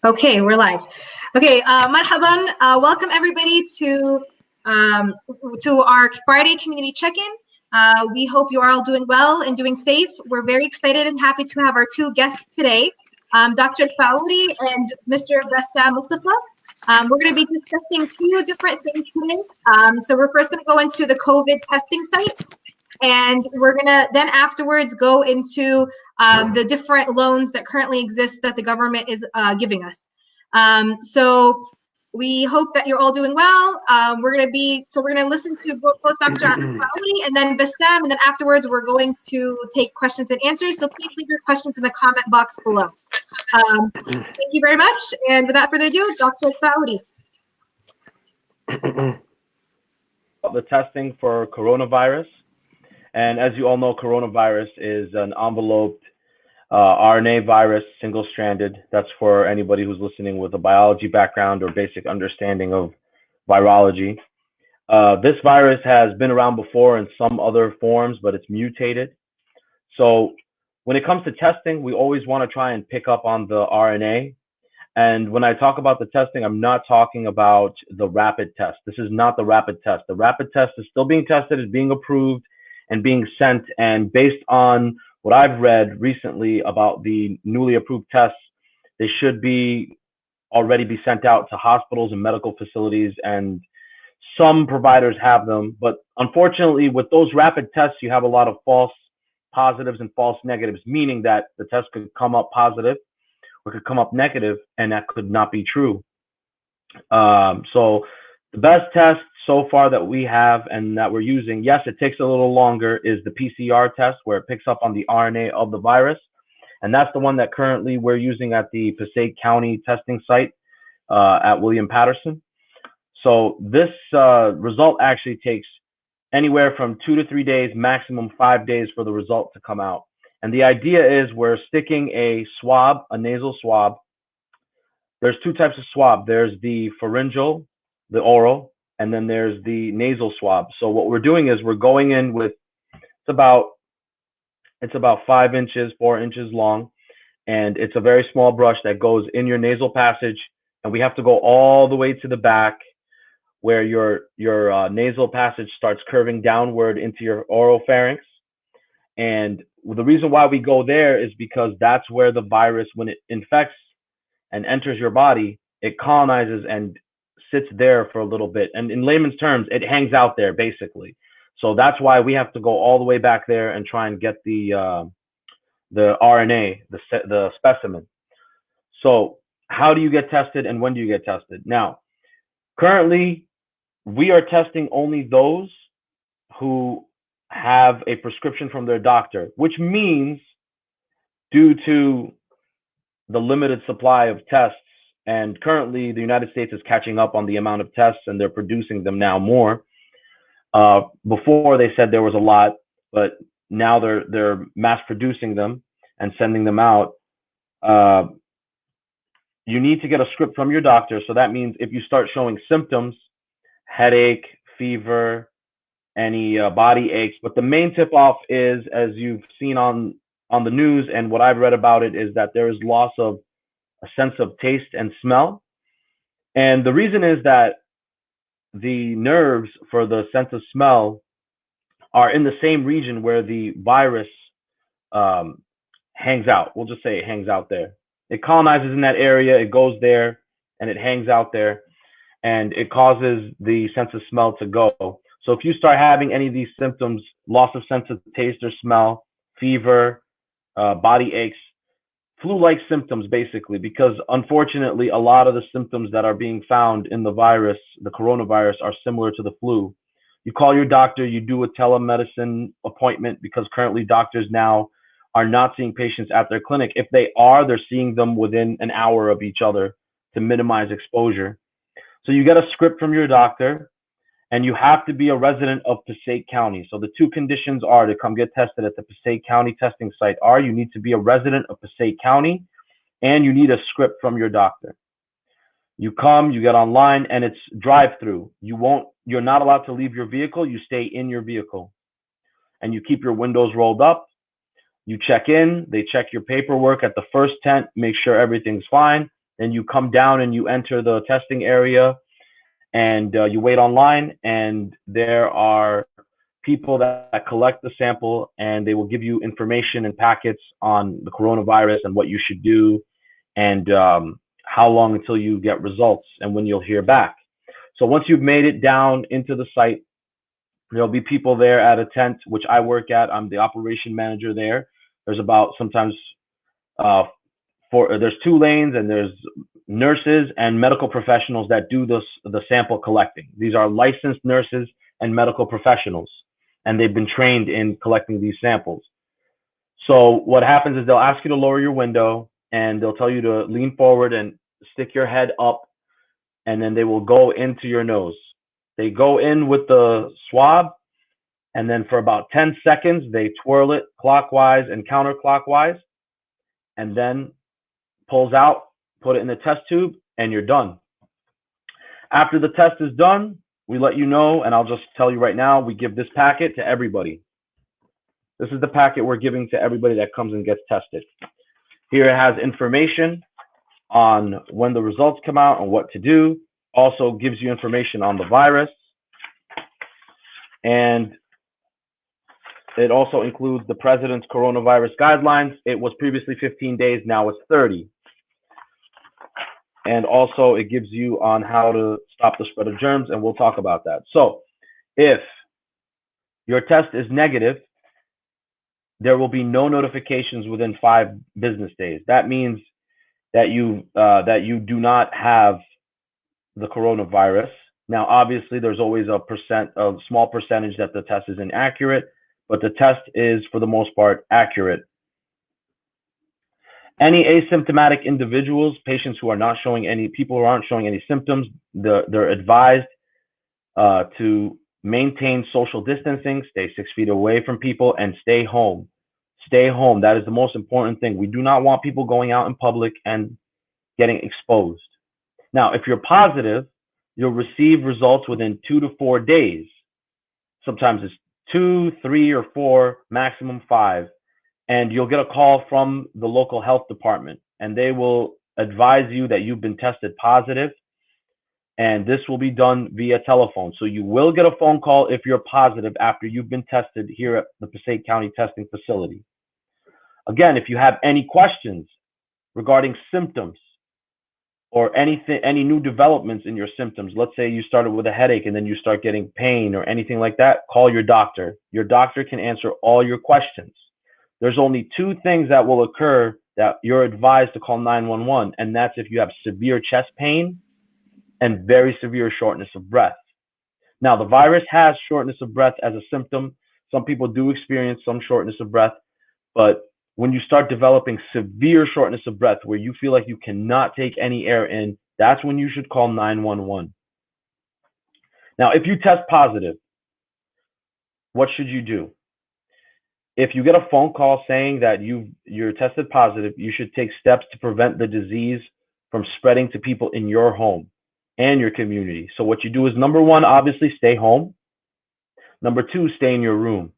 Okay, we're live. Okay, marhaban. Welcome everybody to our Friday community check-in. We hope you are all doing well and doing safe. We're very excited and happy to have our two guests today, Dr. Alfaouri and Mr. Bassam Mustafa. We're going to be discussing two different things today. So we're first going to go into the COVID testing site, and we're going to then afterwards go into the different loans that currently exist that the government is giving us. So we hope that you're all doing well. We're going to listen to both Dr. Alfaouri and then Bassam, and then afterwards we're going to take questions and answers. So please leave your questions in the comment box below. Thank you very much. And without further ado, Dr. Alfaouri. The testing for coronavirus. And as you all know, coronavirus is an enveloped RNA virus, single-stranded. That's for anybody who's listening with a biology background or basic understanding of virology. This virus has been around before in some other forms, but it's mutated. So when it comes to testing, we always want to try and pick up on the RNA. And when I talk about the testing, I'm not talking about the rapid test. This is not the rapid test. The rapid test is still being tested, is being approved, and being sent. And based on what I've read recently about the newly approved tests, they should already be sent out to hospitals and medical facilities, and some providers have them. But unfortunately, with those rapid tests, you have a lot of false positives and false negatives, meaning that the test could come up positive or could come up negative, and that could not be true. So the best test so far that we have and that we're using, yes, it takes a little longer, is the PCR test, where it picks up on the RNA of the virus. And that's the one that currently we're using at the Passaic County testing site at William Patterson. So this result actually takes anywhere from 2 to 3 days, maximum 5 days for the result to come out. And the idea is we're sticking a swab, a nasal swab. There's two types of swab. There's the pharyngeal, the oral, and then there's the nasal swab. So what we're doing is we're going in with, it's about 5 inches, 4 inches long, and it's a very small brush that goes in your nasal passage, and we have to go all the way to the back where your nasal passage starts curving downward into your oropharynx. And the reason why we go there is because that's where the virus, when it infects and enters your body, it colonizes and sits there for a little bit. And in layman's terms, it hangs out there basically. So that's why we have to go all the way back there and try and get the RNA, the specimen. So how do you get tested and when do you get tested? Now, currently, we are testing only those who have a prescription from their doctor, which means due to the limited supply of tests, and currently the United States is catching up on the amount of tests and they're producing them now more. Before they said there was a lot, but now they're mass producing them and sending them out. You need to get a script from your doctor. So that means if you start showing symptoms, headache, fever, any body aches, but the main tip off is, as you've seen on the news and what I've read about it, is that there is loss of a sense of taste and smell. And the reason is that the nerves for the sense of smell are in the same region where the virus hangs out. We'll just say it hangs out there. It colonizes in that area, it goes there, and it hangs out there, and it causes the sense of smell to go. So if you start having any of these symptoms, loss of sense of taste or smell, fever, body aches, flu-like symptoms basically, because unfortunately a lot of the symptoms that are being found in the virus, the coronavirus, are similar to the flu. You call your doctor, you do a telemedicine appointment, because currently doctors now are not seeing patients at their clinic. If they are, they're seeing them within an hour of each other to minimize exposure. So you get a script from your doctor, and you have to be a resident of Passaic County. So the two conditions are to come get tested at the Passaic County testing site are you need to be a resident of Passaic County, and you need a script from your doctor. You come, you get online, and it's drive-through. You're not allowed to leave your vehicle. You stay in your vehicle, and you keep your windows rolled up. You check in, they check your paperwork at the first tent, make sure everything's fine, and you come down and you enter the testing area, and you wait online, and there are people that collect the sample, and they will give you information and packets on the coronavirus and what you should do, and how long until you get results and when you'll hear back. So once you've made it down into the site, there'll be people there at a tent, which I work at. I'm the operation manager there. There's about sometimes there's 2 lanes, and there's nurses and medical professionals that do the sample collecting. These are licensed nurses and medical professionals, and they've been trained in collecting these samples. So what happens is they'll ask you to lower your window, and they'll tell you to lean forward and stick your head up, and then they will go into your nose. They go in with the swab, and then for about 10 seconds, they twirl it clockwise and counterclockwise, and then pulls out, put it in the test tube, and you're done. After the test is done, we let you know, and I'll just tell you right now, we give this packet to everybody. This is the packet we're giving to everybody that comes and gets tested. Here it has information on when the results come out and what to do. Also gives you information on the virus. And it also includes the president's coronavirus guidelines. It was previously 15 days, now it's 30. And also it gives you on how to stop the spread of germs, and we'll talk about that. So if your test is negative, there will be no notifications within 5 business days. That means that you do not have the coronavirus. Now, obviously, there's always a small percentage that the test is inaccurate, but the test is, for the most part, accurate. Any asymptomatic individuals, patients who are not showing any, people who aren't showing any symptoms, they're advised to maintain social distancing, stay 6 feet away from people, and stay home. Stay home. That is the most important thing. We do not want people going out in public and getting exposed. Now, if you're positive, you'll receive results within 2 to 4 days. Sometimes it's 2, 3, or 4, maximum 5. And you'll get a call from the local health department, and they will advise you that you've been tested positive, and this will be done via telephone. So you will get a phone call if you're positive after you've been tested here at the Passaic County Testing Facility. Again, if you have any questions regarding symptoms or any new developments in your symptoms, let's say you started with a headache and then you start getting pain or anything like that, call your doctor. Your doctor can answer all your questions. There's only 2 things that will occur that you're advised to call 911, and that's if you have severe chest pain and very severe shortness of breath. Now, the virus has shortness of breath as a symptom. Some people do experience some shortness of breath, but when you start developing severe shortness of breath where you feel like you cannot take any air in, that's when you should call 911. Now, if you test positive, what should you do? If you get a phone call saying that you're tested positive, you should take steps to prevent the disease from spreading to people in your home and your community. So what you do is, number 1, obviously stay home. Number 2, stay in your room.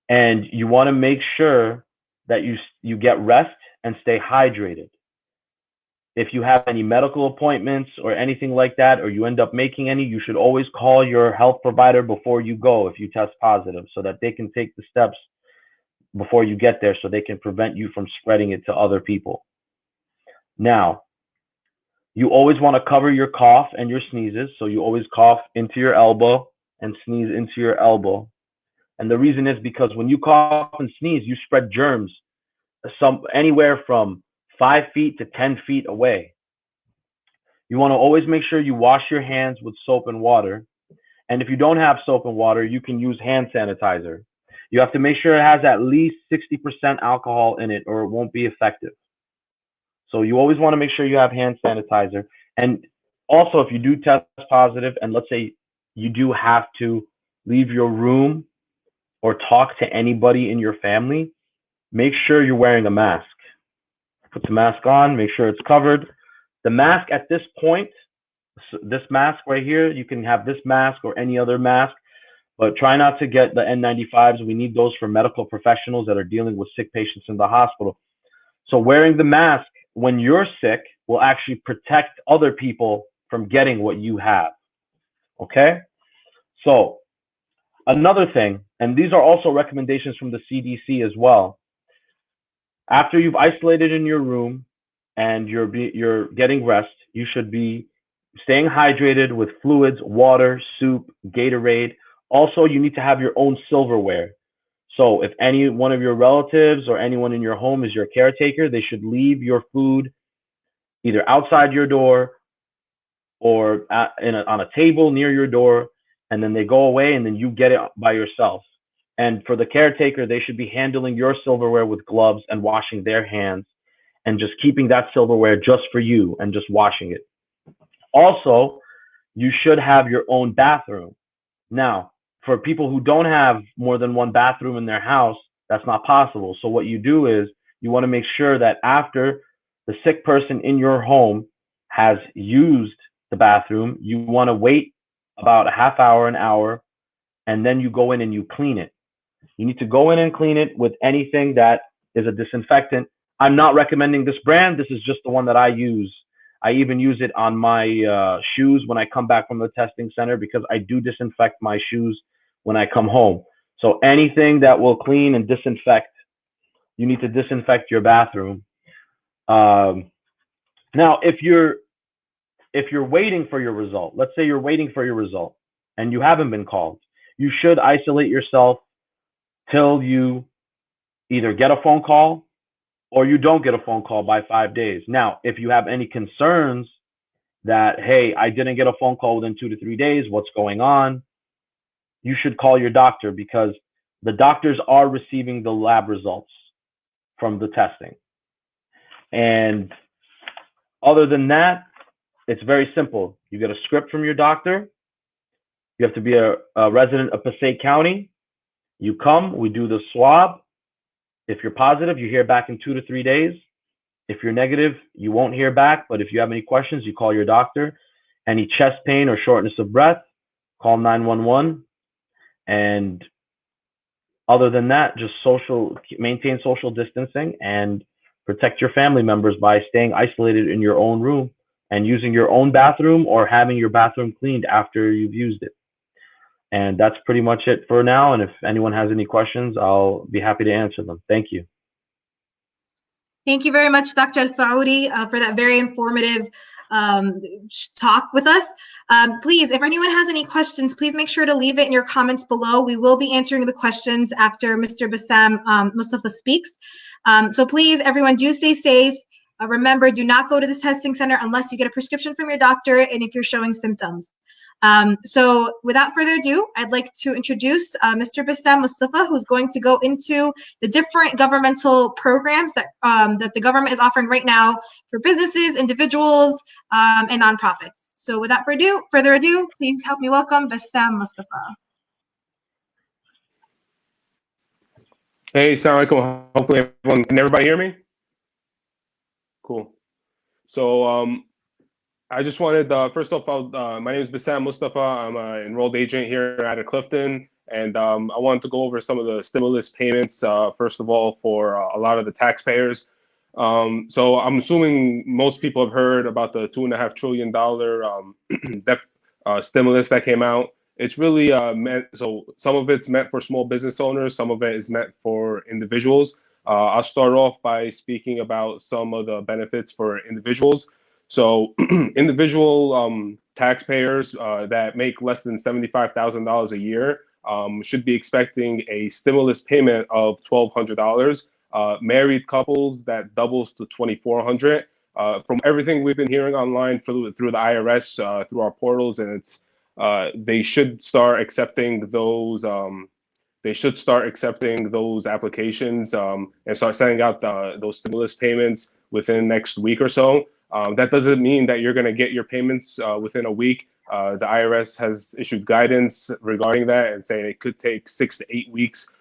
And you want to make sure that you get rest and stay hydrated. If you have any medical appointments or anything like that, or you end up making any, you should always call your health provider before you go if you test positive, so that they can take the steps before you get there so they can prevent you from spreading it to other people. Now, you always want to cover your cough and your sneezes. So you always cough into your elbow and sneeze into your elbow. And the reason is because when you cough and sneeze, you spread germs anywhere from 5 feet to 10 feet away. You want to always make sure you wash your hands with soap and water. And if you don't have soap and water, you can use hand sanitizer. You have to make sure it has at least 60% alcohol in it, or it won't be effective. So you always want to make sure you have hand sanitizer. And also, if you do test positive, and let's say you do have to leave your room or talk to anybody in your family, make sure you're wearing a mask. Put the mask on, make sure it's covered. The mask at this point, this mask right here, you can have this mask or any other mask, but try not to get the N95s. We need those for medical professionals that are dealing with sick patients in the hospital. So wearing the mask when you're sick will actually protect other people from getting what you have. Okay? So, another thing, and these are also recommendations from the CDC as well. After you've isolated in your room and you're getting rest, you should be staying hydrated with fluids, water, soup, Gatorade. Also, you need to have your own silverware. So if any one of your relatives or anyone in your home is your caretaker, they should leave your food either outside your door or on a table near your door, and then they go away and then you get it by yourself. And for the caretaker, they should be handling your silverware with gloves and washing their hands and just keeping that silverware just for you and just washing it. Also, you should have your own bathroom. Now, for people who don't have more than one bathroom in their house, that's not possible. So what you do is you want to make sure that after the sick person in your home has used the bathroom, you want to wait about a half hour, an hour, and then you go in and you clean it. You need to go in and clean it with anything that is a disinfectant. I'm not recommending this brand. This is just the one that I use. I even use it on my shoes when I come back from the testing center because I do disinfect my shoes when I come home. So anything that will clean and disinfect, you need to disinfect your bathroom. Now, if you're waiting for your result, let's say you're waiting for your result and you haven't been called, you should isolate yourself till you either get a phone call or you don't get a phone call by 5 days. Now, if you have any concerns that, hey, I didn't get a phone call within 2 to 3 days, what's going on? You should call your doctor because the doctors are receiving the lab results from the testing. And other than that, it's very simple. You get a script from your doctor. You have to be a resident of Passaic County. You come, we do the swab. If you're positive, you hear back in 2 to 3 days. If you're negative, you won't hear back. But if you have any questions, you call your doctor. Any chest pain or shortness of breath, call 911. And other than that, just maintain social distancing and protect your family members by staying isolated in your own room and using your own bathroom or having your bathroom cleaned after you've used it. And that's pretty much it for now. And if anyone has any questions, I'll be happy to answer them. Thank you. Thank you very much, Dr. Alfaouri, for that very informative talk with us. Please, if anyone has any questions, please make sure to leave it in your comments below. We will be answering the questions after Mr. Bassam Mustafa speaks. So please, everyone, do stay safe. Remember, do not go to this testing center unless you get a prescription from your doctor and if you're showing symptoms. So without further ado, I'd like to introduce Mr. Bassam Mustafa, who's going to go into the different governmental programs that that the government is offering right now for businesses, individuals, and nonprofits. So without further ado, please help me welcome Bassam Mustafa. Hey, assalamu alaikum. Hopefully can everybody hear me? Cool. So I just wanted, first off, my name is Bassam Mustafa. I'm an enrolled agent here out of Clifton, and I wanted to go over some of the stimulus payments, first of all, for a lot of the taxpayers. So I'm assuming most people have heard about the $2.5 trillion stimulus that came out. It's really meant, so some of it's meant for small business owners, some of it is meant for individuals. I'll start off by speaking about some of the benefits for individuals. So individual taxpayers that make less than $75,000 a year should be expecting a stimulus payment of $1,200. Married couples, that doubles to $2,400. From everything we've been hearing online through the IRS, through our portals, and it's they should start accepting those. They should start accepting those applications and start sending out those stimulus payments within the next week or so. That doesn't mean that you're going to get your payments within a week. The IRS has issued guidance regarding that and saying it could take 6 to 8 weeks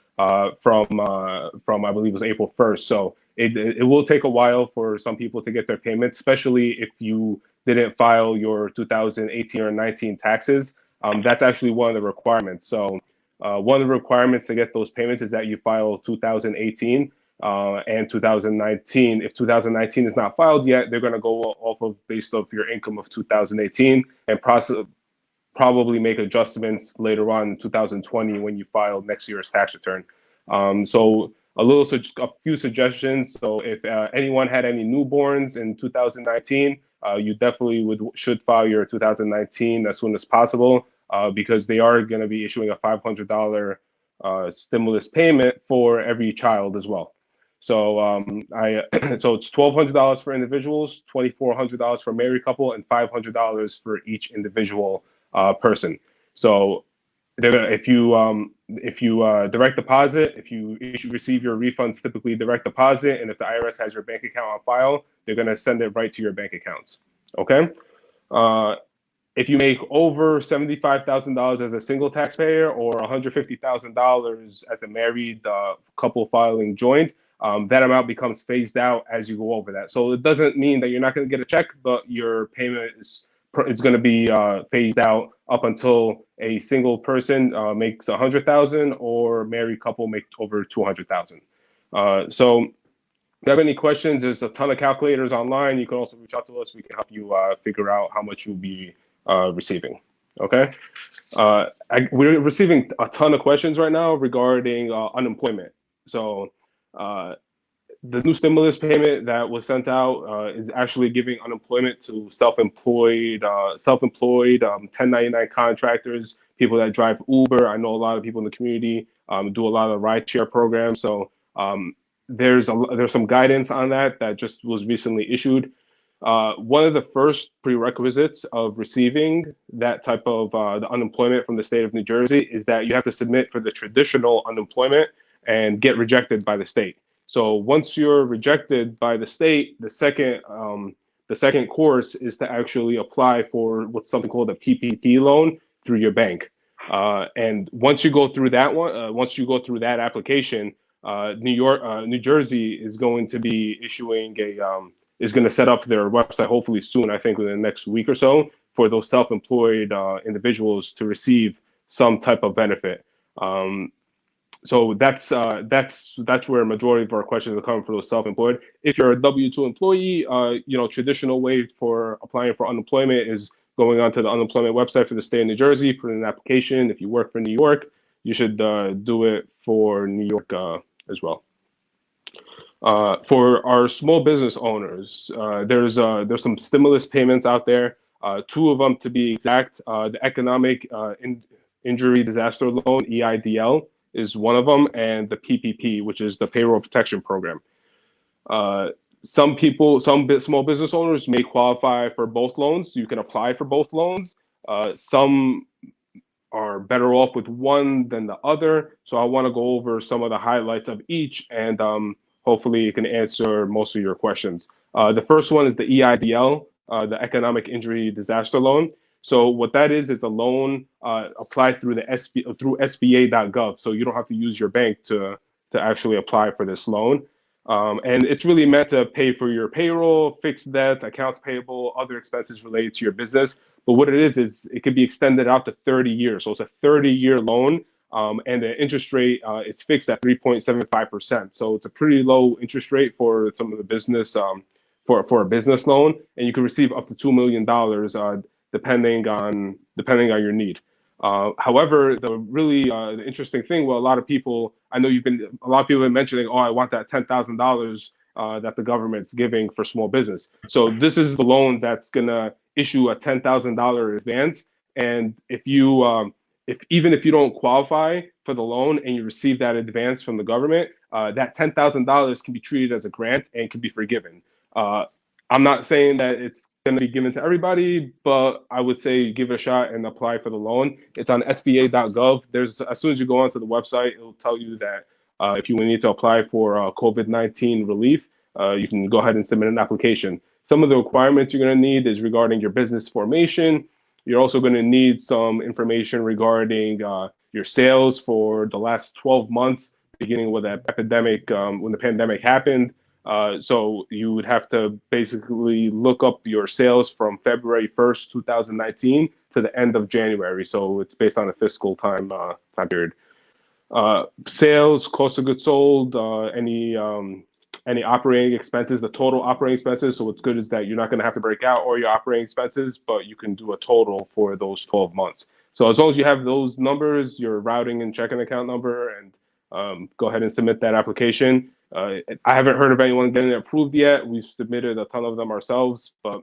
from I believe it was April 1st. So it will take a while for some people to get their payments, especially if you didn't file your 2018 or 19 taxes. That's actually one of the requirements. So one of the requirements to get those payments is that you file 2018. and 2019. If 2019 is not filed yet, they're going to go off of based off your income of 2018 and probably make adjustments later on in 2020 when you file next year's tax return. So a few suggestions. So if anyone had any newborns in 2019, you definitely should file your 2019 as soon as possible, because they are going to be issuing a $500 stimulus payment for every child as well. So so it's $1,200 for individuals, $2,400 for married couple, and $500 for each individual person. So if you direct deposit, if you receive your refunds, typically direct deposit, and if the IRS has your bank account on file, they're going to send it right to your bank accounts. Okay. If you make over $75,000 as a single taxpayer or $150,000 as a married couple filing joint, that amount becomes phased out as you go over that. So it doesn't mean that you're not going to get a check, but your payment is going to be phased out up until a single person makes 100,000 or married couple makes over 200,000. So if you have any questions, there's a ton of calculators online. You can also reach out to us. We can help you figure out how much you'll be receiving. Okay. We're receiving a ton of questions right now regarding unemployment. So the new stimulus payment that was sent out is actually giving unemployment to self-employed 1099 contractors, people that drive Uber. I know a lot of people in the community do a lot of rideshare programs. So there's some guidance on that just was recently issued. One of the first prerequisites of receiving that type of the unemployment from the state of New Jersey is that you have to submit for the traditional unemployment and get rejected by the state. So once you're rejected by the state, the second course is to actually apply for what's something called a PPP loan through your bank. And once you go through that one, once you go through that application, New Jersey is going to be issuing is going to set up their website hopefully soon, I think within the next week or so, for those self-employed individuals to receive some type of benefit. So that's where a majority of our questions are coming for those self-employed. If you're a W-2 employee, traditional way for applying for unemployment is going onto the unemployment website for the state of New Jersey, put in an application. If you work for New York, you should do it for New York as well. For our small business owners, there's some stimulus payments out there. Two of them to be exact. The Economic Injury Disaster Loan, EIDL, is one of them, and the PPP, which is the Payroll Protection Program. Some small business owners may qualify for both loans. You can apply for both loans. Some are better off with one than the other. So I want to go over some of the highlights of each, and hopefully it can answer most of your questions. The first one is the EIDL, the Economic Injury Disaster Loan. So what that is a loan applied through through SBA.gov. So you don't have to use your bank to actually apply for this loan. And it's really meant to pay for your payroll, fixed debt, accounts payable, other expenses related to your business. But what it is it can be extended out to 30 years. So it's a 30-year loan, and the interest rate is fixed at 3.75%. So it's a pretty low interest rate for some of the business, for a business loan, and you can receive up to $2 million depending on your need. However, the interesting thing, well, a lot of people have been mentioning, oh, I want that $10,000 that the government's giving for small business. So this is the loan that's gonna issue a $10,000 advance, and even if you don't qualify for the loan and you receive that advance from the government, that $10,000 can be treated as a grant and can be forgiven. I'm not saying that it's going to be given to everybody, but I would say give it a shot and apply for the loan. It's on SBA.gov. As soon as you go onto the website, it'll tell you that if you need to apply for COVID-19 relief, you can go ahead and submit an application. Some of the requirements you're going to need is regarding your business formation. You're also going to need some information regarding your sales for the last 12 months, beginning with that epidemic, when the pandemic happened. So you would have to basically look up your sales from February 1st, 2019 to the end of January. So it's based on a fiscal time period. Sales, cost of goods sold, any operating expenses, the total operating expenses. So what's good is that you're not going to have to break out all your operating expenses, but you can do a total for those 12 months. So as long as you have those numbers, your routing and checking account number, and go ahead and submit that application. I haven't heard of anyone getting it approved yet. We've submitted a ton of them ourselves, but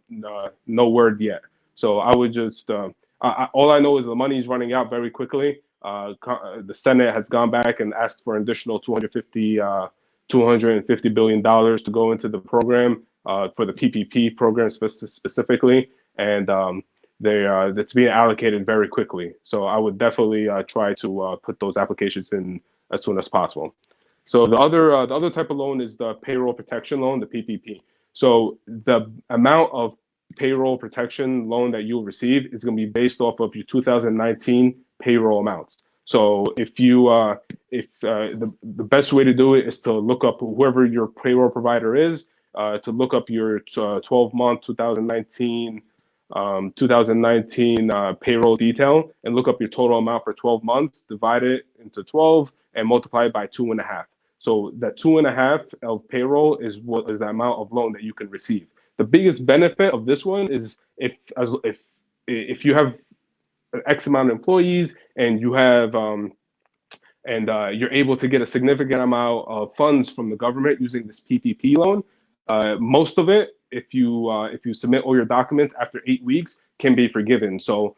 no word yet. So I would just, all I know is the money is running out very quickly. The Senate has gone back and asked for an additional $250 billion to go into the program for the PPP program specifically, and that's being allocated very quickly. So I would definitely try to put those applications in as soon as possible. So the other type of loan is the payroll protection loan, the PPP. So the amount of payroll protection loan that you'll receive is going to be based off of your 2019 payroll amounts. So if the best way to do it is to look up whoever your payroll provider is, to look up your 12-month 2019 payroll detail, and look up your total amount for 12 months, divide it into 12, and multiply it by 2.5. So that 2.5 of payroll is what is the amount of loan that you can receive. The biggest benefit of this one is if you have X amount of employees and you have you're able to get a significant amount of funds from the government using this PPP loan. Most of it, if you submit all your documents after 8 weeks, can be forgiven. So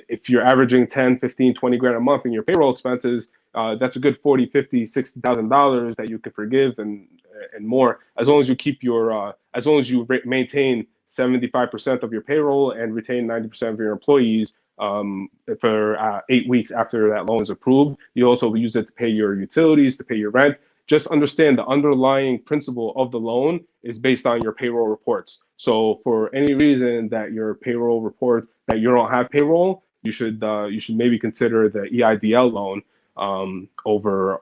if you're averaging 10, 15, 20 grand a month in your payroll expenses, that's a good $40, $50, $60,000 that you can forgive and more, as long as you keep your as long as you maintain 75% of your payroll and retain 90% of your employees for 8 weeks after that loan is approved. You also use it to pay your utilities, to pay your rent. Just understand the underlying principle of the loan is based on your payroll reports. So for any reason that your payroll report that you don't have payroll, you should maybe consider the EIDL loan over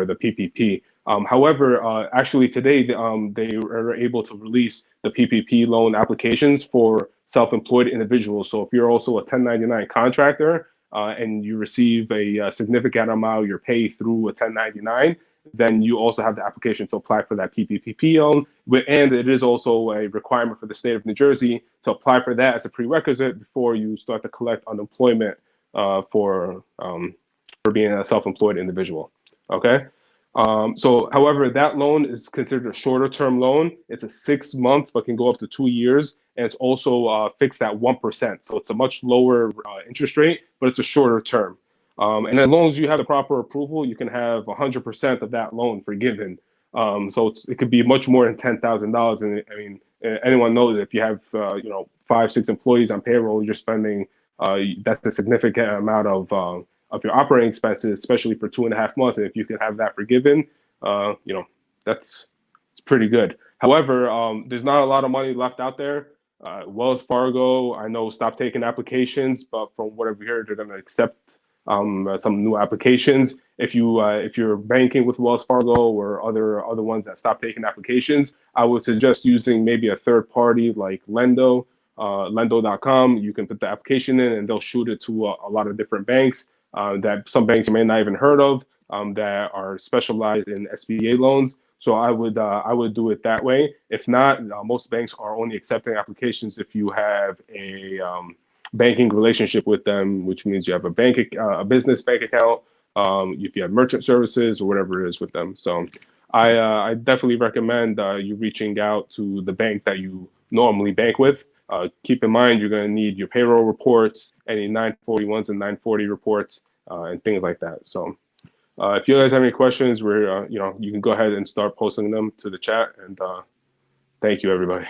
the PPP. However, actually today they are able to release the PPP loan applications for self-employed individuals. So if you're also a 1099 contractor and you receive a significant amount of your pay through a 1099, then you also have the application to apply for that PPP loan. And it is also a requirement for the state of New Jersey to apply for that as a prerequisite before you start to collect unemployment for being a self-employed individual. Okay. So, however, that loan is considered a shorter term loan. It's a 6 months, but can go up to 2 years. And it's also fixed at 1%. So it's a much lower interest rate, but it's a shorter term. And as long as you have the proper approval, you can have 100% of that loan forgiven. So it could be much more than $10,000. And I mean, anyone knows if you have 5, 6 employees on payroll, you're spending that's a significant amount of your operating expenses, especially for 2.5 months. And if you can have that forgiven, that's pretty good. However, there's not a lot of money left out there. Wells Fargo, I know, stopped taking applications, but from what I've heard, they're going to accept some new applications. If you're banking with Wells Fargo or other ones that stop taking applications, I would suggest using maybe a third party like Lendo, lendo.com. You can put the application in, and they'll shoot it to a lot of different banks that some banks you may not even heard of that are specialized in SBA loans. So I would do it that way. If not, most banks are only accepting applications if you have a banking relationship with them, which means you have a business bank account, if you have merchant services or whatever it is with them. So I definitely recommend you reaching out to the bank that you normally bank with. Keep in mind, you're going to need your payroll reports, any 941s and 940 reports, and things like that. So if you guys have any questions, you can go ahead and start posting them to the chat. And thank you, everybody.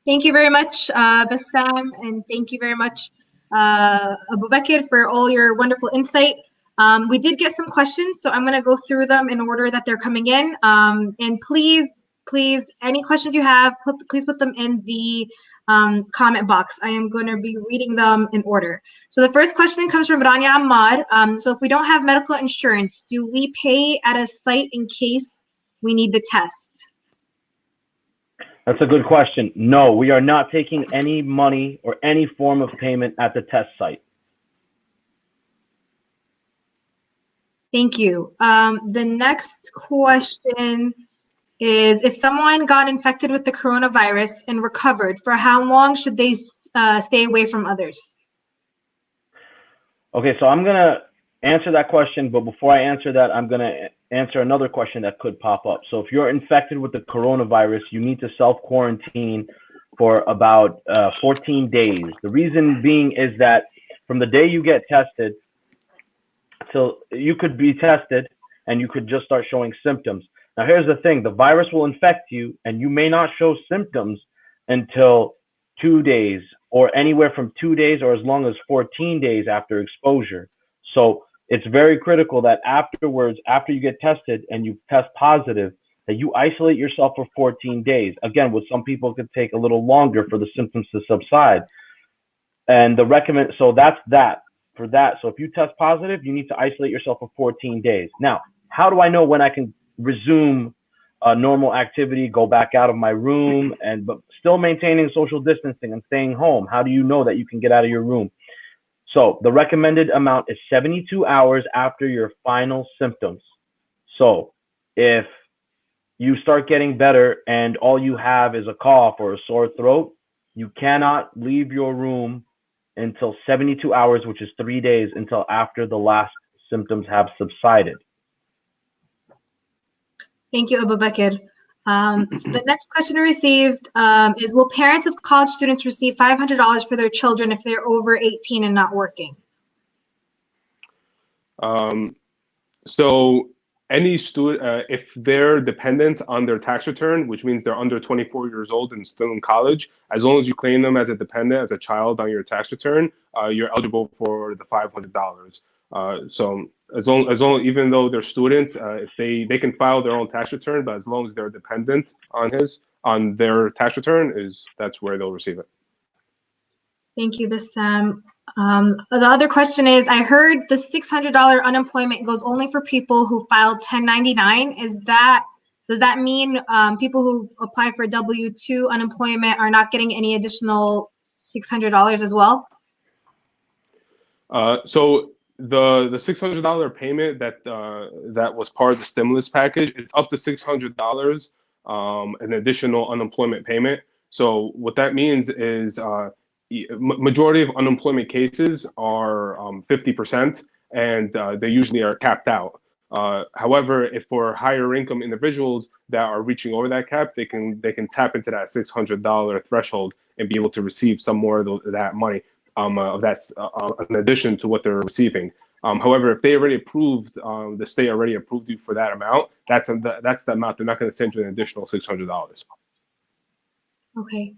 Thank you very much, Bassam, and thank you very much, Abubakr, for all your wonderful insight. We did get some questions, so I'm going to go through them in order that they're coming in. And please, any questions you have, please put them in the comment box. I am going to be reading them in order. So the first question comes from Rania Ammar. So if we don't have medical insurance, do we pay at a site in case we need the test? That's a good question. No, we are not taking any money or any form of payment at the test site. Thank you. The next question is, if someone got infected with the coronavirus and recovered, for how long should they stay away from others? Okay, so I'm going to answer that question, but before I answer that, I'm going to answer another question that could pop up. So if you're infected with the coronavirus, you need to self-quarantine for about 14 days. The reason being is that from the day you get tested, till you could be tested and you could just start showing symptoms. Now, here's the thing. The virus will infect you and you may not show symptoms until 2 days, or anywhere from 2 days or as long as 14 days after exposure. So it's very critical that afterwards, after you get tested and you test positive, that you isolate yourself for 14 days. Again, with some people, it could take a little longer for the symptoms to subside. And so that's that for that. So if you test positive, you need to isolate yourself for 14 days. Now, how do I know when I can resume normal activity, go back out of my room, but still maintaining social distancing and staying home? How do you know that you can get out of your room? So the recommended amount is 72 hours after your final symptoms. So if you start getting better and all you have is a cough or a sore throat, you cannot leave your room until 72 hours, which is 3 days, until after the last symptoms have subsided. Thank you, Abubakr. So the next question we received is, will parents of college students receive $500 for their children if they're over 18 and not working? So any student, if they're dependent on their tax return, which means they're under 24 years old and still in college, as long as you claim them as a dependent, as a child on your tax return, you're eligible for the $500. So as long, even though they're students, if they can file their own tax return, but as long as they're dependent on their tax return, that's where they'll receive it. Thank you, Bassam. The other question is, I heard the $600 unemployment goes only for people who filed 1099. Does that mean people who apply for W-2 unemployment are not getting any additional $600 as well? So the $600 payment that was part of the stimulus package, it's up to $600, an additional unemployment payment. So what that means is majority of unemployment cases are 50%, and they usually are capped out. However, if for higher income individuals that are reaching over that cap, they can tap into that $600 threshold and be able to receive some more of that money, in addition to what they're receiving. However, if they already approved, the state already approved you for that amount, that's the amount. They're not going to send you an additional $600. Okay.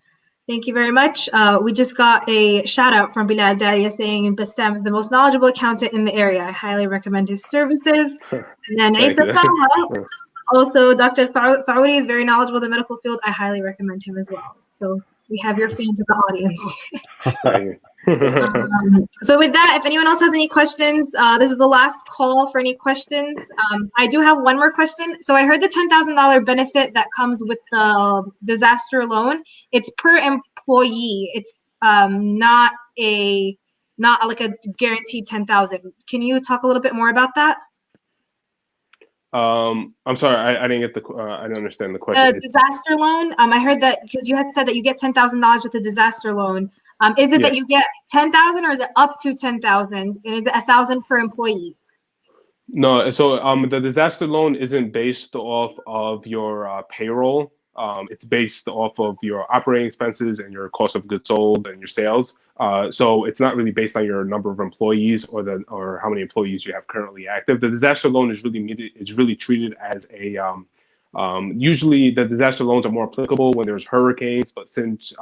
Thank you very much. We just got a shout out from Bilal Daria saying Bassam is the most knowledgeable accountant in the area. I highly recommend his services. And then Isa Taha, also Dr. Faroudi is very knowledgeable in the medical field. I highly recommend him as well. So we have your fans in the audience. So with that, if anyone else has any questions, this is the last call for any questions. I do have one more question. So I heard the $10,000 benefit that comes with the disaster loan. It's per employee. It's not like a guaranteed 10,000. Can you talk a little bit more about that? I'm sorry, I didn't get I didn't understand the question. The disaster loan. I heard that because you had said that you get $10,000 with the disaster loan. Is it that you get 10,000 or is it up to 10,000? And is it 1,000 per employee? No, so the disaster loan isn't based off of your payroll. It's based off of your operating expenses and your cost of goods sold and your sales. So it's not really based on your number of employees or how many employees you have currently active. The disaster loan is really treated as a usually the disaster loans are more applicable when there's hurricanes, but since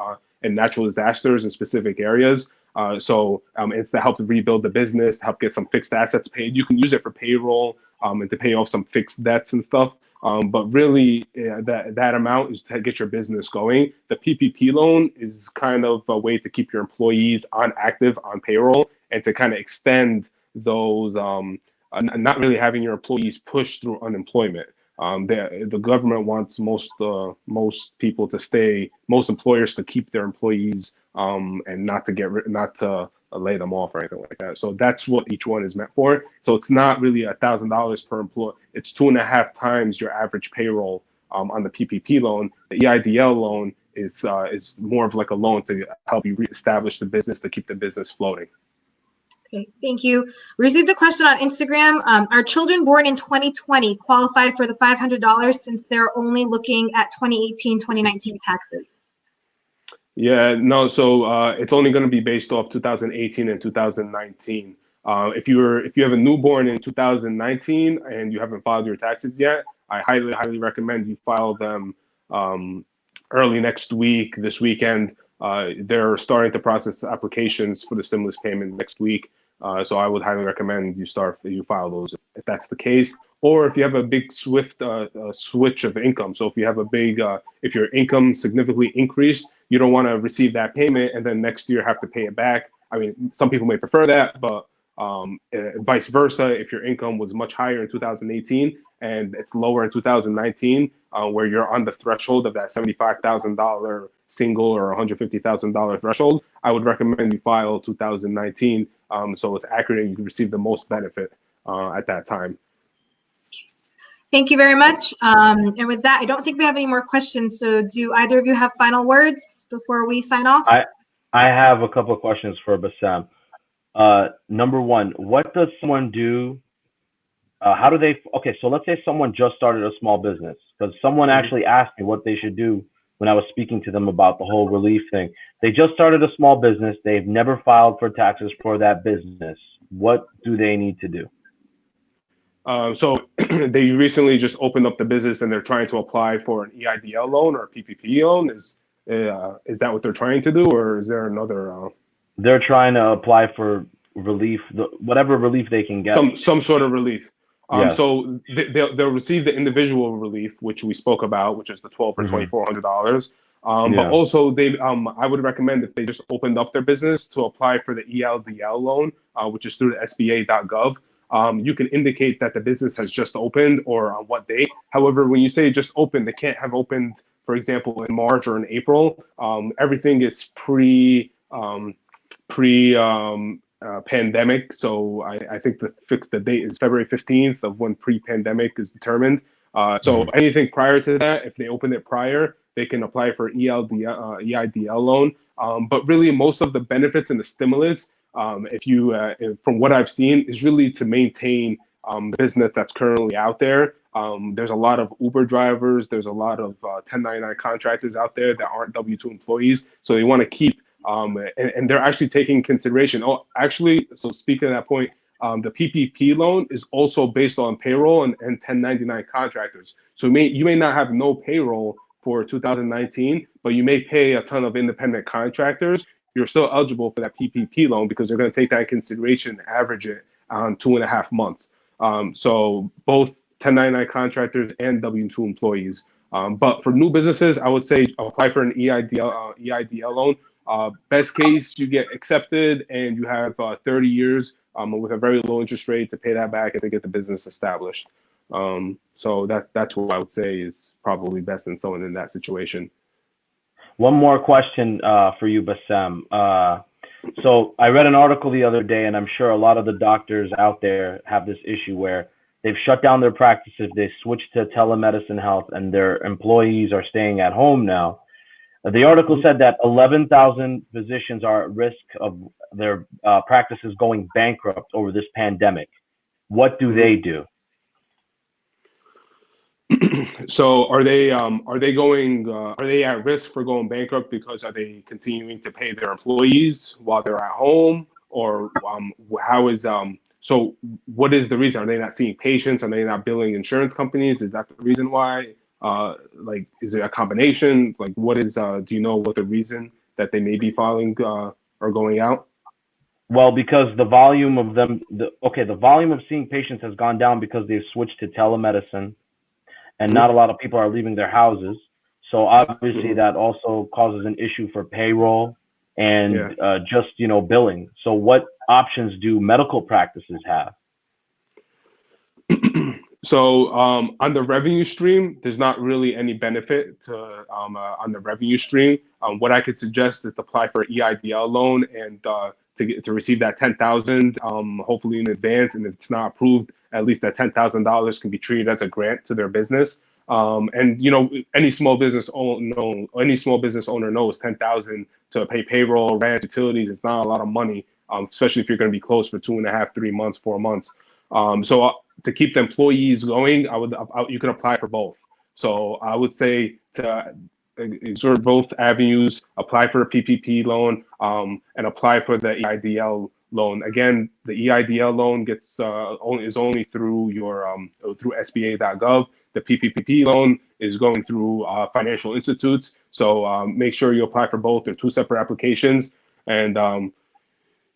and natural disasters in specific areas. So it's to help rebuild the business, to help get some fixed assets paid. You can use it for payroll and to pay off some fixed debts and stuff. But really, that amount is to get your business going. The PPP loan is kind of a way to keep your employees active on payroll and to kind of extend those, not really having your employees push through unemployment. The government wants most people to stay, most employers to keep their employees and not to lay them off or anything like that. So that's what each one is meant for. So it's not really $1,000 per employee. It's 2.5 times your average payroll on the PPP loan. The EIDL loan is more of like a loan to help you reestablish the business, to keep the business floating. Okay, thank you. We received a question on Instagram. Are children born in 2020 qualified for the $500 since they're only looking at 2018, 2019 taxes? Yeah, no. So it's only going to be based off 2018 and 2019. If you have a newborn in 2019 and you haven't filed your taxes yet, I highly recommend you file them early next week, this weekend. They're starting to process applications for the stimulus payment next week. So I would highly recommend you file those if that's the case, or if you have a big swift switch of income. So if you have a big, if your income significantly increased, you don't want to receive that payment and then next year have to pay it back. I mean, some people may prefer that, but vice versa, if your income was much higher in 2018 and it's lower in 2019, where you're on the threshold of that $75,000 single or $150,000 threshold, I would recommend you file 2019 so it's accurate and you can receive the most benefit at that time. Thank you very much. And with that, I don't think we have any more questions. So do either of you have final words before we sign off? I have a couple of questions for Bassam. Number one, what does someone do? How do they? Okay, so let's say someone just started a small business, because someone actually asked me what they should do when I was speaking to them about the whole relief thing. They just started a small business. They've never filed for taxes for that business. What do they need to do? So they recently just opened up the business and they're trying to apply for an EIDL loan or a PPP loan. Is that what they're trying to do, or is there another? They're trying to apply for relief, whatever relief they can get. Some sort of relief. Yes. So they'll receive the individual relief, which we spoke about, which is the $1,200 or $2,400. But also I would recommend if they just opened up their business to apply for the ELDL loan, which is through the SBA.gov. You can indicate that the business has just opened or on what date. However, when you say just opened, they can't have opened, for example, in March or in April. Everything is pandemic. So I think the date is February 15th of when pre-pandemic is determined. So anything prior to that, if they open it prior, they can apply for EIDL loan. But really, most of the benefits and the stimulus, from what I've seen, is really to maintain the business that's currently out there. There's a lot of Uber drivers. There's a lot of 1099 contractors out there that aren't W-2 employees. So they want to keep, and they're actually taking consideration. Oh, actually, so speaking of that point, the PPP loan is also based on payroll and 1099 contractors. So you may not have no payroll for 2019, but you may pay a ton of independent contractors. You're still eligible for that PPP loan because they're going to take that in consideration, average it on 2.5 months. So both 1099 contractors and W-2 employees. But for new businesses, I would say apply for an EIDL loan. Best case, you get accepted and you have 30 years with a very low interest rate to pay that back and to get the business established. So that's what I would say is probably best in someone in that situation. One more question for you, Bassam. So I read an article the other day, and I'm sure a lot of the doctors out there have this issue where they've shut down their practices, they switched to telemedicine health, and their employees are staying at home now. The article said that 11,000 physicians are at risk of their practices going bankrupt over this pandemic. What do they do? So are they at risk for going bankrupt because are they continuing to pay their employees while they're at home, or so what is the reason? Are they not seeing patients? Are they not billing insurance companies? Is that the reason why? Is it a combination? Like, what is, do you know what the reason that they may be filing or going out? Well, because the volume of them, the volume of seeing patients has gone down because they've switched to telemedicine, and not a lot of people are leaving their houses. So obviously that also causes an issue for payroll and just, billing. So what options do medical practices have? So on the revenue stream, there's not really any benefit to on the revenue stream. What I could suggest is to apply for an EIDL loan and to receive that 10,000, hopefully in advance. And if it's not approved, at least that $10,000 can be treated as a grant to their business. And you know, any small business owner knows 10,000 to pay payroll, rent, utilities. It's not a lot of money, especially if you're going to be closed for 2.5, 3 months, 4 months. To keep the employees going, you can apply for both. So I would say to exert both avenues, apply for a PPP loan, and apply for the EIDL loan. Again, the EIDL loan gets is only through your through SBA.gov. The PPP loan is going through financial institutes. So make sure you apply for both. They're two separate applications. And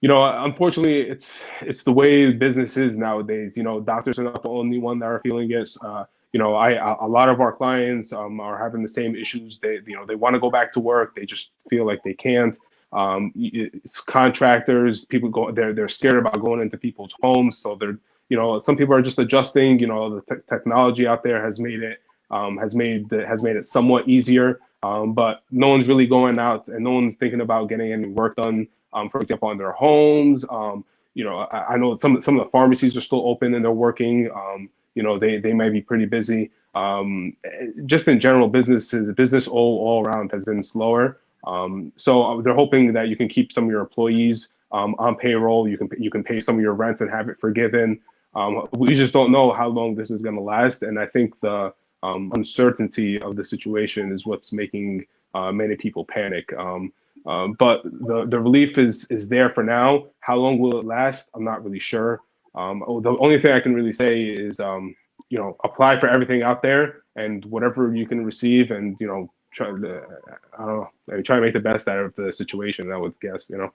you know, unfortunately, it's the way business is nowadays. You know, doctors are not the only one that are feeling it. You know, a lot of our clients are having the same issues. They want to go back to work. They just feel like they can't. It's contractors, they're scared about going into people's homes. So some people are just adjusting. You know, the technology out there has made it somewhat easier. But no one's really going out, and no one's thinking about getting any work done. For example, in their homes. You know, I know some of the pharmacies are still open and they're working. You know, they might be pretty busy. Just in general, business all around has been slower. So they're hoping that you can keep some of your employees on payroll. You can pay some of your rent and have it forgiven. We just don't know how long this is going to last, and I think the uncertainty of the situation is what's making many people panic. But the relief is there for now. How long will it last? I'm not really sure. The only thing I can really say is, you know, apply for everything out there and whatever you can receive, and you know, try to make the best out of the situation. I would guess, you know.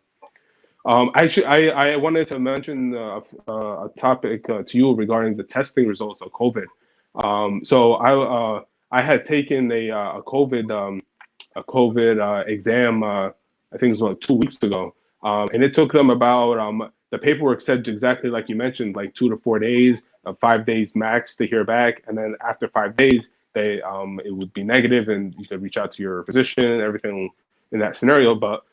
Actually, I wanted to mention a topic to you regarding the testing results of COVID. So I had taken a COVID exam. I think it was like 2 weeks ago, and it took them about the paperwork said exactly like you mentioned, like 2 to 4 days, 5 days max to hear back, and then after 5 days, it would be negative, and you could reach out to your physician and everything in that scenario. But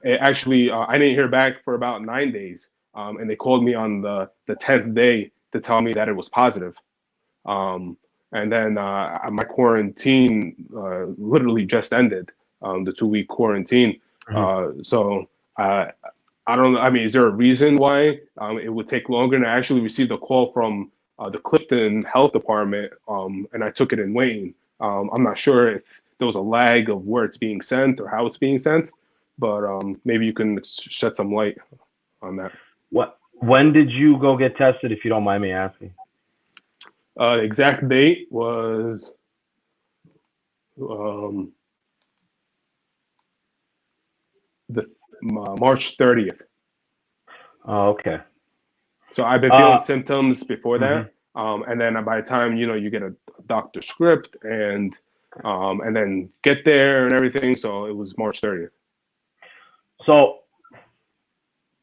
it actually, I didn't hear back for about 9 days, and they called me on the 10th day to tell me that it was positive. And then my quarantine literally just ended, the 2-week quarantine. So I don't know. I mean, is there a reason why it would take longer? And I actually received a call from the Clifton Health Department, and I took it in Wayne. I'm not sure if there was a lag of where it's being sent or how it's being sent, but maybe you can shed some light on that. When did you go get tested, if you don't mind me asking? The exact date was March 30th. Oh, okay. So I've been feeling symptoms before that, and then by the time you get a doctor script and then get there and everything, so it was March 30th. So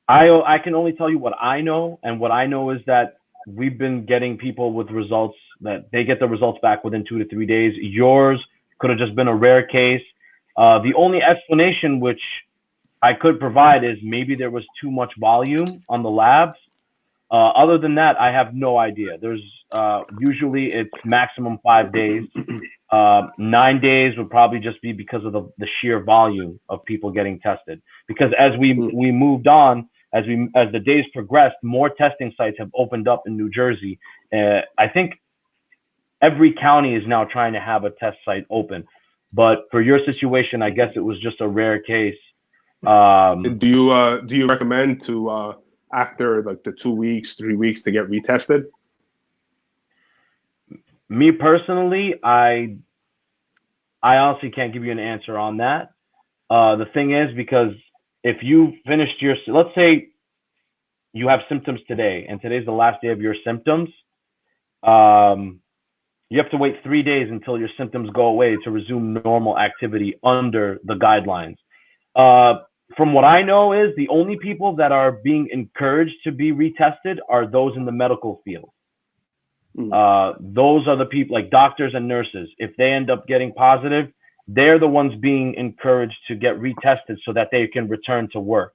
I can only tell you what I know, and what I know is that we've been getting people with results that they get the results back within 2 to 3 days. Yours could have just been a rare case. The only explanation which I could provide is maybe there was too much volume on the labs. Other than that, I have no idea. There's usually it's maximum 5 days. 9 days would probably just be because of the sheer volume of people getting tested. Because as we moved on, as the days progressed, more testing sites have opened up in New Jersey. I think every county is now trying to have a test site open. But for your situation, I guess it was just a rare case. Do you recommend to after like the 2 weeks, 3 weeks to get retested? Me personally, I honestly can't give you an answer on that. The thing is, because if you finished let's say you have symptoms today, and today's the last day of your symptoms, you have to wait 3 days until your symptoms go away to resume normal activity under the guidelines. From what I know is the only people that are being encouraged to be retested are those in the medical field. Those are the people like doctors and nurses. If they end up getting positive, they're the ones being encouraged to get retested so that they can return to work.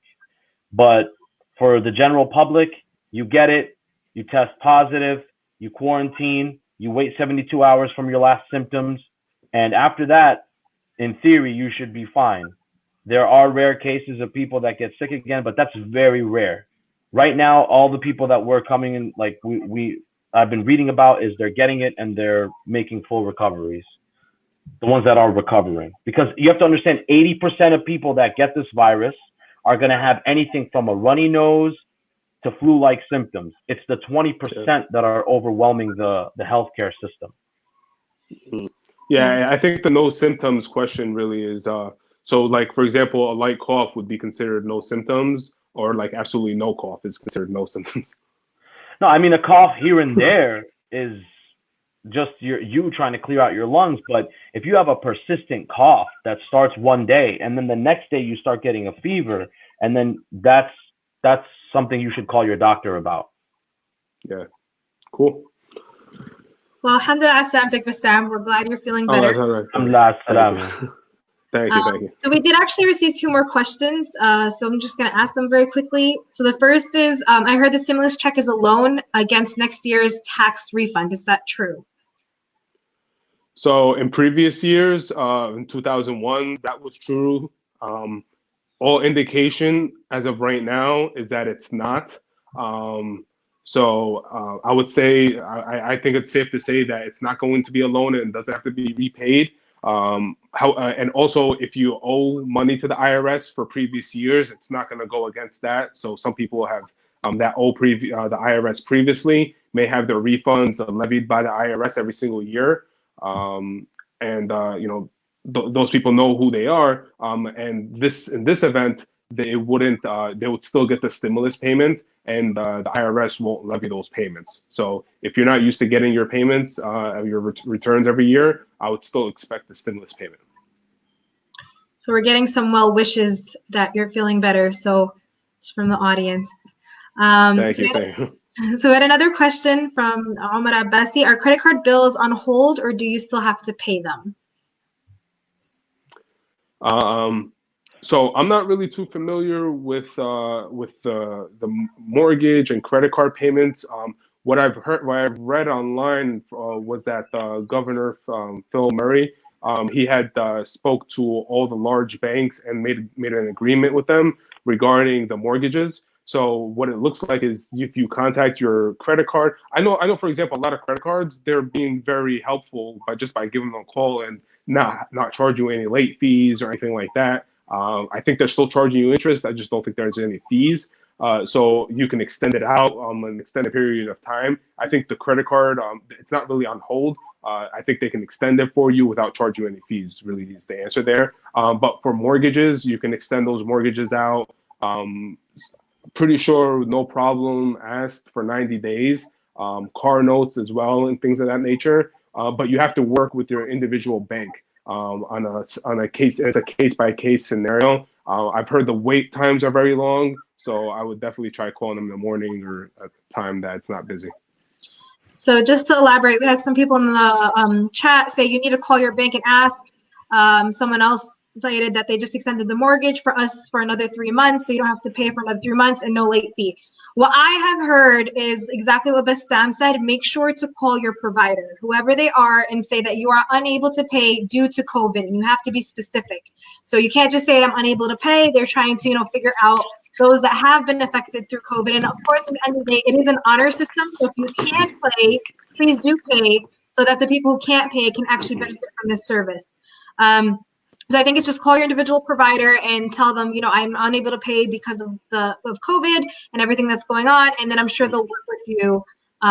But for the general public, you get it, you test positive, you quarantine, you wait 72 hours from your last symptoms, and after that, in theory, you should be fine. There are rare cases of people that get sick again, but that's very rare. Right now, all the people that were coming in, like I've been reading about, is they're getting it and they're making full recoveries. The ones that are recovering, because you have to understand, 80% of people that get this virus are going to have anything from a runny nose to flu-like symptoms. It's the 20% that are overwhelming the healthcare system. Yeah, I think the no symptoms question really is so like, for example, a light cough would be considered no symptoms, or like absolutely no cough is considered no symptoms. No, I mean, a cough here and there is just you trying to clear out your lungs. But if you have a persistent cough that starts one day and then the next day you start getting a fever, and then that's something you should call your doctor about. Yeah, cool. Well, alhamdulillah, Bassam. We're glad you're feeling better. Thank you. So we did actually receive 2 more questions. So I'm just going to ask them very quickly. So the first is, I heard the stimulus check is a loan against next year's tax refund. Is that true? So in previous years, in 2001, that was true. All indication as of right now is that it's not. So I would say, I think it's safe to say that it's not going to be a loan and doesn't have to be repaid. And also, if you owe money to the IRS for previous years, it's not going to go against that. So some people have that owe the IRS previously may have their refunds levied by the IRS every single year. Those people know who they are. And in this event, they would still get the stimulus payment, and the IRS won't levy those payments. So if you're not used to getting your payments, your returns every year, I would still expect the stimulus payment. So we're getting some well wishes that you're feeling better. So just from the audience. Thank you. So we had another question from Omar Abbasi. Are credit card bills on hold, or do you still have to pay them? So I'm not really too familiar with the mortgage and credit card payments. What I've read online was that Governor Phil Murray, he had spoke to all the large banks and made an agreement with them regarding the mortgages. So what it looks like is, if you contact your credit card, I know, for example, a lot of credit cards, they're being very helpful by giving them a call and not charge you any late fees or anything like that. I think they're still charging you interest. I just don't think there's any fees. So you can extend it out an extended period of time. I think the credit card, it's not really on hold. I think they can extend it for you without charging you any fees, really is the answer there. But for mortgages, you can extend those mortgages out. Pretty sure no problem asked for 90 days. Car notes as well and things of that nature. But you have to work with your individual bank on a case-by-case scenario. I've heard the wait times are very long, so I would definitely try calling them in the morning or at a time that's not busy. So just to elaborate, we had some people in the chat say you need to call your bank and ask. Someone else cited that they just extended the mortgage for us for another 3 months, so you don't have to pay for another 3 months and no late fee. What I have heard is exactly what Bassam said. Make sure to call your provider, whoever they are, and say that you are unable to pay due to COVID, and you have to be specific. So you can't just say I'm unable to pay. They're trying to, figure out those that have been affected through COVID. And of course, at the end of the day, it is an honor system. So if you can pay, please do pay, so that the people who can't pay can actually benefit from this service. So I think it's just call your individual provider and tell them, I'm unable to pay because of COVID and everything that's going on. And then I'm sure they'll work with you.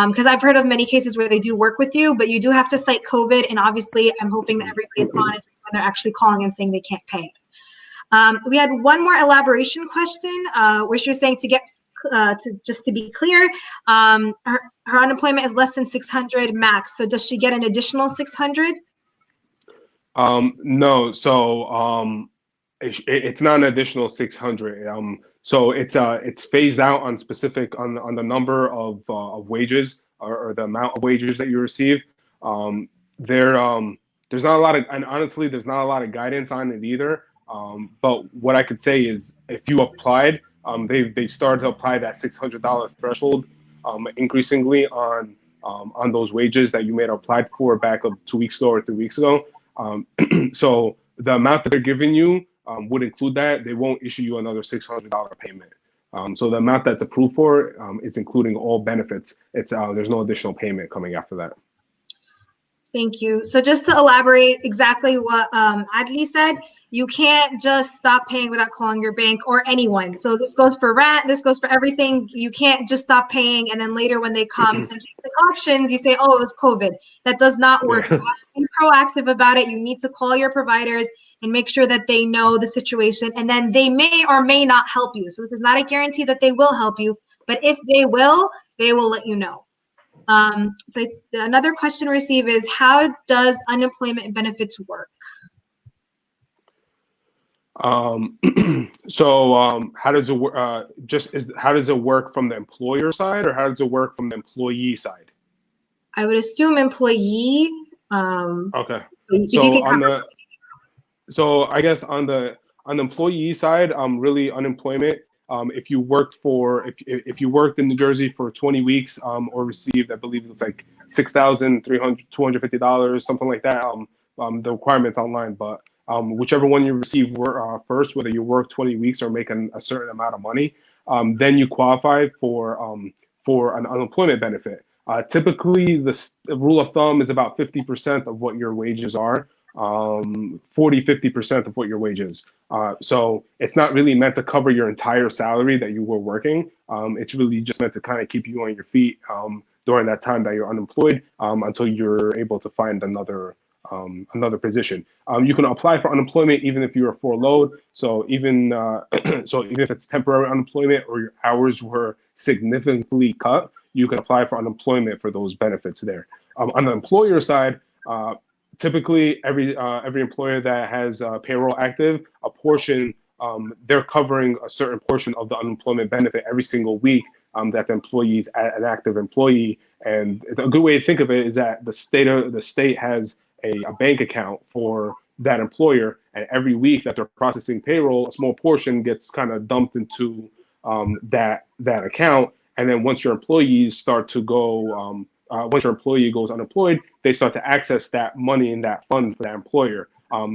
Because I've heard of many cases where they do work with you, but you do have to cite COVID. And obviously, I'm hoping that everybody's honest when they're actually calling and saying they can't pay. We had one more elaboration question, where she was saying to be clear, her unemployment is less than 600 max. So does she get an additional 600? No, so it's not an additional 600. So it's phased out on the number of wages or the amount of wages that you receive. There's not a lot of, and honestly, there's not a lot of guidance on it either. But what I could say is, if you applied they started to apply that $600 threshold increasingly on those wages that you may have applied for back up 2 weeks ago or 3 weeks ago. So the amount that they're giving you would include that. They won't issue you another $600 payment. So the amount that's approved for is including all benefits. It's there's no additional payment coming after that. Thank you. So just to elaborate exactly what Adli said, you can't just stop paying without calling your bank or anyone. So this goes for rent, this goes for everything. You can't just stop paying and then later when they come send you collections, you say, oh, it was COVID. That does not work. Yeah. You have to be proactive about it. You need to call your providers and make sure that they know the situation, and then they may or may not help you. So this is not a guarantee that they will help you, but if they will let you know. So another question received is, how does unemployment benefits work? So how does it work? How does it work from the employer side, or how does it work from the employee side? I would assume employee. Okay. If you can cover. So I guess on the employee side, really unemployment. If you worked in New Jersey for 20 weeks, or received, I believe it's like $250, something like that. The requirement's online, but whichever one you receive first, whether you work 20 weeks or make a certain amount of money, then you qualify for an unemployment benefit. Typically, the rule of thumb is about 50% of what your wages are. 40-50% of what your wages. So it's not really meant to cover your entire salary that you were working. It's really just meant to kind of keep you on your feet during that time that you're unemployed, until you're able to find another position. You can apply for unemployment even if you are furloughed. So even if it's temporary unemployment or your hours were significantly cut, you can apply for unemployment for those benefits there. On the employer side, typically, every employer that has payroll active, a portion, they're covering a certain portion of the unemployment benefit every single week that the employee is an active employee. And a good way to think of it is that the state has a bank account for that employer, and every week that they're processing payroll, a small portion gets kind of dumped into that account. And then once your employees start to go, once your employee goes unemployed, they start to access that money in that fund for that employer.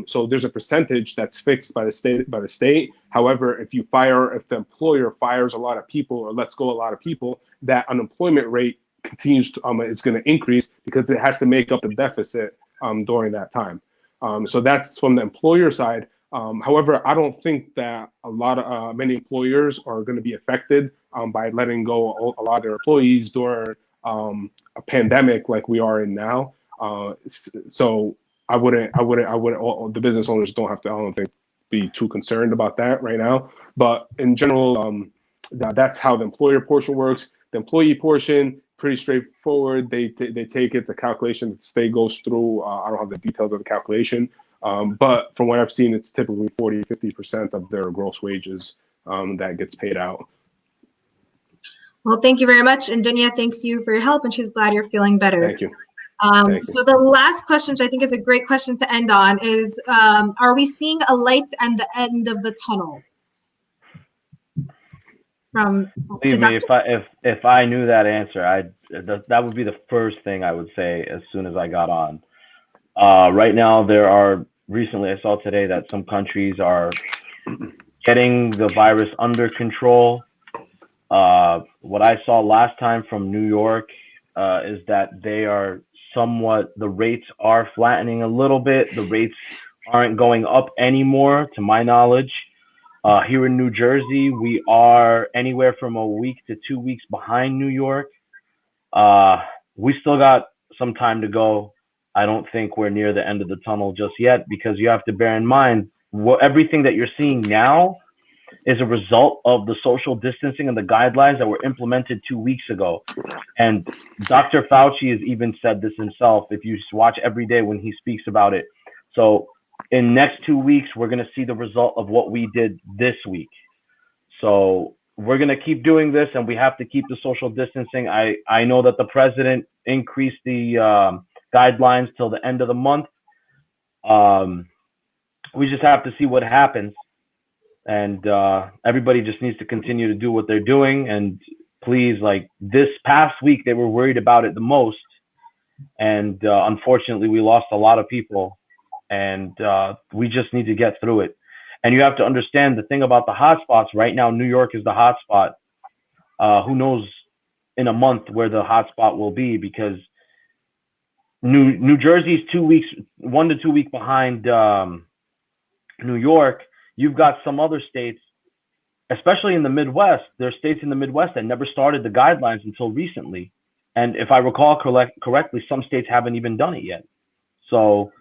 So there's a percentage that's fixed by the state. However, if the employer fires a lot of people or lets go a lot of people, that unemployment rate continues to is going to increase because it has to make up the deficit during that time. So that's from the employer side. However, I don't think that many employers are going to be affected by letting go a lot of their employees during a pandemic like we are in now. So I wouldn't. The business owners don't have to, I don't think, be too concerned about that right now. But in general, that's how the employer portion works. The employee portion, pretty straightforward. They take it. The calculation that the state goes through. I don't have the details of the calculation, but from what I've seen, it's typically 40-50% of their gross wages that gets paid out. Well, thank you very much. And Dunya thanks you for your help, and she's glad you're feeling better. Thank you. So the last question, which I think is a great question to end on, is are we seeing a light at the end of the tunnel? Believe me, if I knew that answer, that would be the first thing I would say as soon as I got on. Right now, recently I saw today that some countries are getting the virus under control. What I saw last time from New York is that the rates are flattening a little bit. The rates aren't going up anymore, to my knowledge. Here in New Jersey, we are anywhere from a week to 2 weeks behind New York. We still got some time to go. I don't think we're near the end of the tunnel just yet, because you have to bear in mind everything that you're seeing now is a result of the social distancing and the guidelines that were implemented 2 weeks ago. And Dr. Fauci has even said this himself, if you watch every day when he speaks about it. So in next 2 weeks, we're going to see the result of what we did this week. So we're going to keep doing this, and we have to keep the social distancing. I know that the president increased the guidelines till the end of the month. We just have to see what happens. and everybody just needs to continue to do what they're doing. And please, like this past week, they were worried about it the most, and unfortunately, we lost a lot of people, and we just need to get through it. And you have to understand the thing about the hotspots right now. New York is the hotspot. Who knows in a month where the hotspot will be, because New Jersey's 2 weeks, 1 to 2 weeks behind New York. You've got some other states, especially in the Midwest. There are states in the Midwest that never started the guidelines until recently. And if I recall correctly, some states haven't even done it yet. So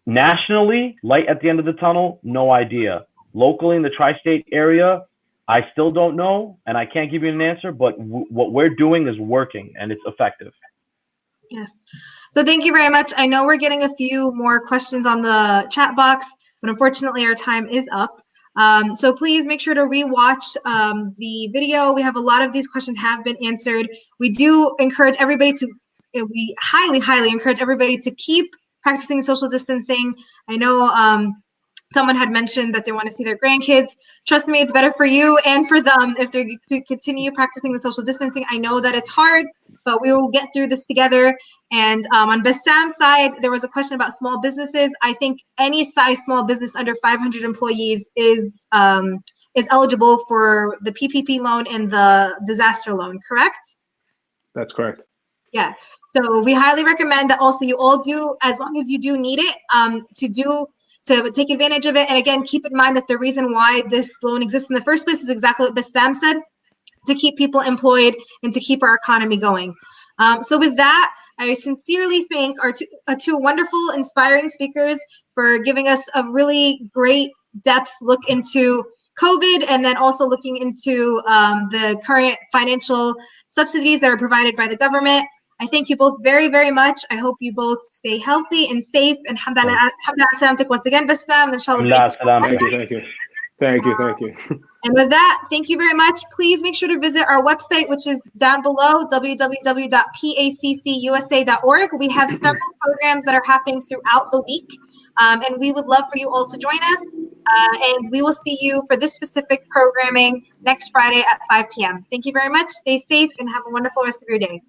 nationally, light at the end of the tunnel, no idea. Locally in the tri-state area, I still don't know, and I can't give you an answer, but what we're doing is working, and it's effective. Yes. So thank you very much. I know we're getting a few more questions on the chat box, but unfortunately our time is up. So please make sure to rewatch the video. We have a lot of these questions have been answered. We do encourage everybody to, we highly, highly encourage everybody to keep practicing social distancing. I know someone had mentioned that they want to see their grandkids. Trust me, it's better for you and for them if they continue practicing the social distancing. I know that it's hard, but we will get through this together. And on Bassam's side, there was a question about small businesses. I think any size small business under 500 employees is eligible for the PPP loan and the disaster loan, correct? That's correct. Yeah. So we highly recommend that also you all do, as long as you do need it, to take advantage of it. And again, keep in mind that the reason why this loan exists in the first place is exactly what Bassam said, to keep people employed and to keep our economy going. So with that, I sincerely thank our two wonderful, inspiring speakers for giving us a really great depth look into COVID, and then also looking into the current financial subsidies that are provided by the government. I thank you both very, very much. I hope you both stay healthy and safe. And alhamdulillah, once again, Bassam, inshallah. Thank you. Thank you. And with that, thank you very much. Please make sure to visit our website, which is down below, www.paccusa.org. We have several programs that are happening throughout the week, and we would love for you all to join us. And we will see you for this specific programming next Friday at 5 p.m. Thank you very much. Stay safe and have a wonderful rest of your day.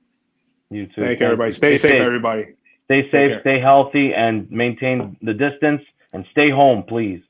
You too. Thank you, everybody. Stay safe, everybody. Stay safe, stay healthy, and maintain the distance, and stay home, please.